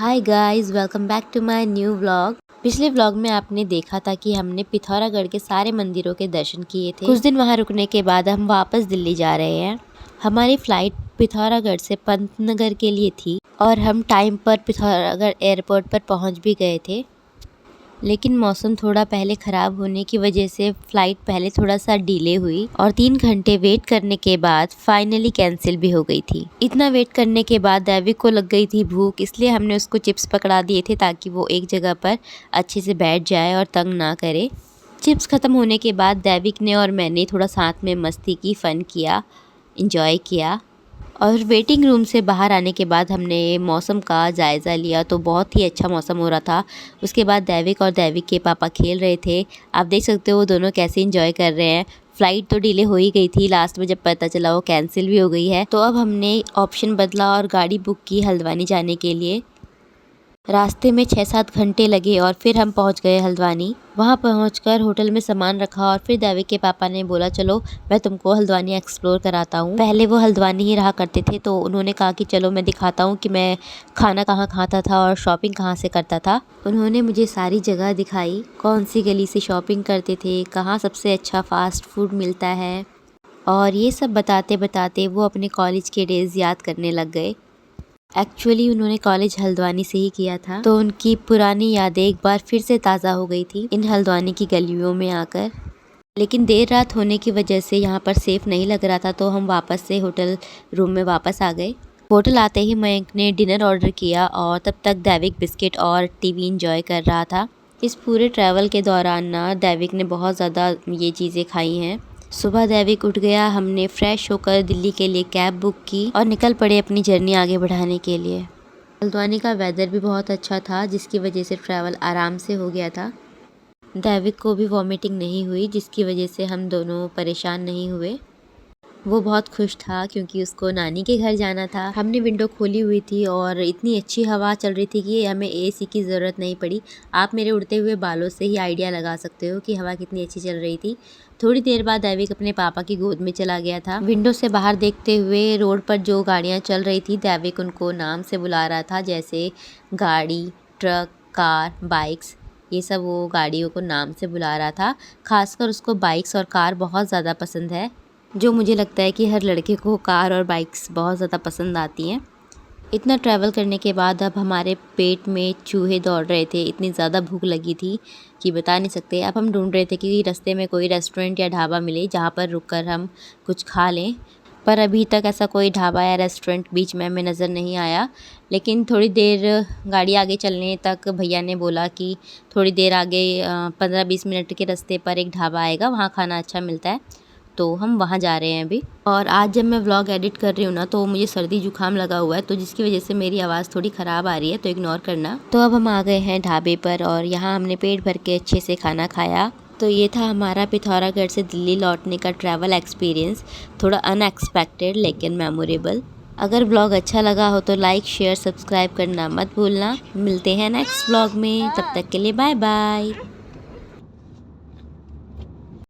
Hi guys, welcome back to my new vlog. पिछले vlog में आपने देखा था कि हमने पिथौरागढ़ के सारे मंदिरों के दर्शन किए थे। कुछ दिन वहाँ रुकने के बाद हम वापस दिल्ली जा रहे हैं। हमारी फ़्लाइट पिथौरागढ़ से पंतनगर के लिए थी और हम टाइम पर पिथौरागढ़ एयरपोर्ट पर पहुँच भी गए थे, लेकिन मौसम थोड़ा पहले ख़राब होने की वजह से फ़्लाइट पहले थोड़ा सा डिले हुई और 3 घंटे वेट करने के बाद फाइनली कैंसिल भी हो गई थी। इतना वेट करने के बाद दैविक को लग गई थी भूख, इसलिए हमने उसको चिप्स पकड़ा दिए थे ताकि वो एक जगह पर अच्छे से बैठ जाए और तंग ना करे। चिप्स ख़त्म होने के बाद दैविक ने और मैंने थोड़ा साथ में मस्ती की, फ़न किया, इंजॉय किया। और वेटिंग रूम से बाहर आने के बाद हमने मौसम का जायज़ा लिया तो बहुत ही अच्छा मौसम हो रहा था। उसके बाद दैविक और दैविक के पापा खेल रहे थे। आप देख सकते हो वो दोनों कैसे एंजॉय कर रहे हैं। फ़्लाइट तो डिले हो ही गई थी, लास्ट में जब पता चला वो कैंसिल भी हो गई है, तो अब हमने ऑप्शन बदला और गाड़ी बुक की हल्द्वानी जाने के लिए। रास्ते में 6-7 घंटे लगे और फिर हम पहुंच गए हल्द्वानी। वहां पहुंचकर होटल में सामान रखा और फिर दैविक के पापा ने बोला चलो मैं तुमको हल्द्वानी एक्सप्लोर कराता हूं। पहले वो हल्द्वानी ही रहा करते थे, तो उन्होंने कहा कि चलो मैं दिखाता हूं कि मैं खाना कहाँ खाता था और शॉपिंग कहाँ से करता था। उन्होंने मुझे सारी जगह दिखाई, कौन सी गली से शॉपिंग करते थे, कहाँ सबसे अच्छा फ़ास्ट फूड मिलता है, और ये सब बताते बताते वो अपने कॉलेज के डेज़ याद करने लग गए। एक्चुअली उन्होंने कॉलेज हल्द्वानी से ही किया था, तो उनकी पुरानी यादें एक बार फिर से ताज़ा हो गई थी इन हल्द्वानी की गलियों में आकर। लेकिन देर रात होने की वजह से यहाँ पर सेफ़ नहीं लग रहा था, तो हम वापस से होटल रूम में वापस आ गए। होटल आते ही मयंक ने डिनर ऑर्डर किया और तब तक दैविक बिस्किट और टीवी इंजॉय कर रहा था। इस पूरे ट्रैवल के दौरान ना दैविक ने बहुत ज़्यादा ये चीज़ें खाई हैं। सुबह दैविक उठ गया, हमने फ्रेश होकर दिल्ली के लिए कैब बुक की और निकल पड़े अपनी जर्नी आगे बढ़ाने के लिए। हल्द्वानी का वेदर भी बहुत अच्छा था, जिसकी वजह से ट्रैवल आराम से हो गया था। दैविक को भी वॉमिटिंग नहीं हुई, जिसकी वजह से हम दोनों परेशान नहीं हुए। वो बहुत खुश था क्योंकि उसको नानी के घर जाना था। हमने विंडो खोली हुई थी और इतनी अच्छी हवा चल रही थी कि हमें एसी की ज़रूरत नहीं पड़ी। आप मेरे उड़ते हुए बालों से ही आइडिया लगा सकते हो कि हवा कितनी अच्छी चल रही थी। थोड़ी देर बाद दैविक अपने पापा की गोद में चला गया था। विंडो से बाहर देखते हुए रोड पर जो गाड़ियाँ चल रही थी, दैविक उनको नाम से बुला रहा था, जैसे गाड़ी, ट्रक, कार, बाइक्स, ये सब वो गाड़ियों को नाम से बुला रहा था। खासकर उसको बाइक्स और कार बहुत ज़्यादा पसंद है, जो मुझे लगता है कि हर लड़के को कार और बाइक्स बहुत ज़्यादा पसंद आती हैं। इतना ट्रैवल करने के बाद अब हमारे पेट में चूहे दौड़ रहे थे, इतनी ज़्यादा भूख लगी थी कि बता नहीं सकते। अब हम ढूंढ रहे थे कि रास्ते में कोई रेस्टोरेंट या ढाबा मिले जहाँ पर रुककर हम कुछ खा लें, पर अभी तक ऐसा कोई ढाबा या रेस्टोरेंट बीच में हमें नज़र नहीं आया। लेकिन थोड़ी देर गाड़ी आगे चलने तक भैया ने बोला कि थोड़ी देर आगे 15-20 मिनट के रास्ते पर एक ढाबा आएगा, वहाँ खाना अच्छा मिलता है, तो हम वहाँ जा रहे हैं अभी। और आज जब मैं व्लॉग एडिट कर रही हूँ ना, तो मुझे सर्दी जुकाम लगा हुआ है, तो जिसकी वजह से मेरी आवाज़ थोड़ी ख़राब आ रही है, तो इग्नोर करना। तो अब हम आ गए हैं ढाबे पर और यहाँ हमने पेट भर के अच्छे से खाना खाया। तो ये था हमारा पिथौरागढ़ से दिल्ली लौटने का ट्रैवल एक्सपीरियंस, थोड़ा अनएक्सपेक्टेड लेकिन मेमोरेबल। अगर व्लॉग अच्छा लगा हो तो लाइक, शेयर, सब्सक्राइब करना मत भूलना। मिलते हैं नेक्स्ट व्लॉग में, तब तक के लिए बाय बाय।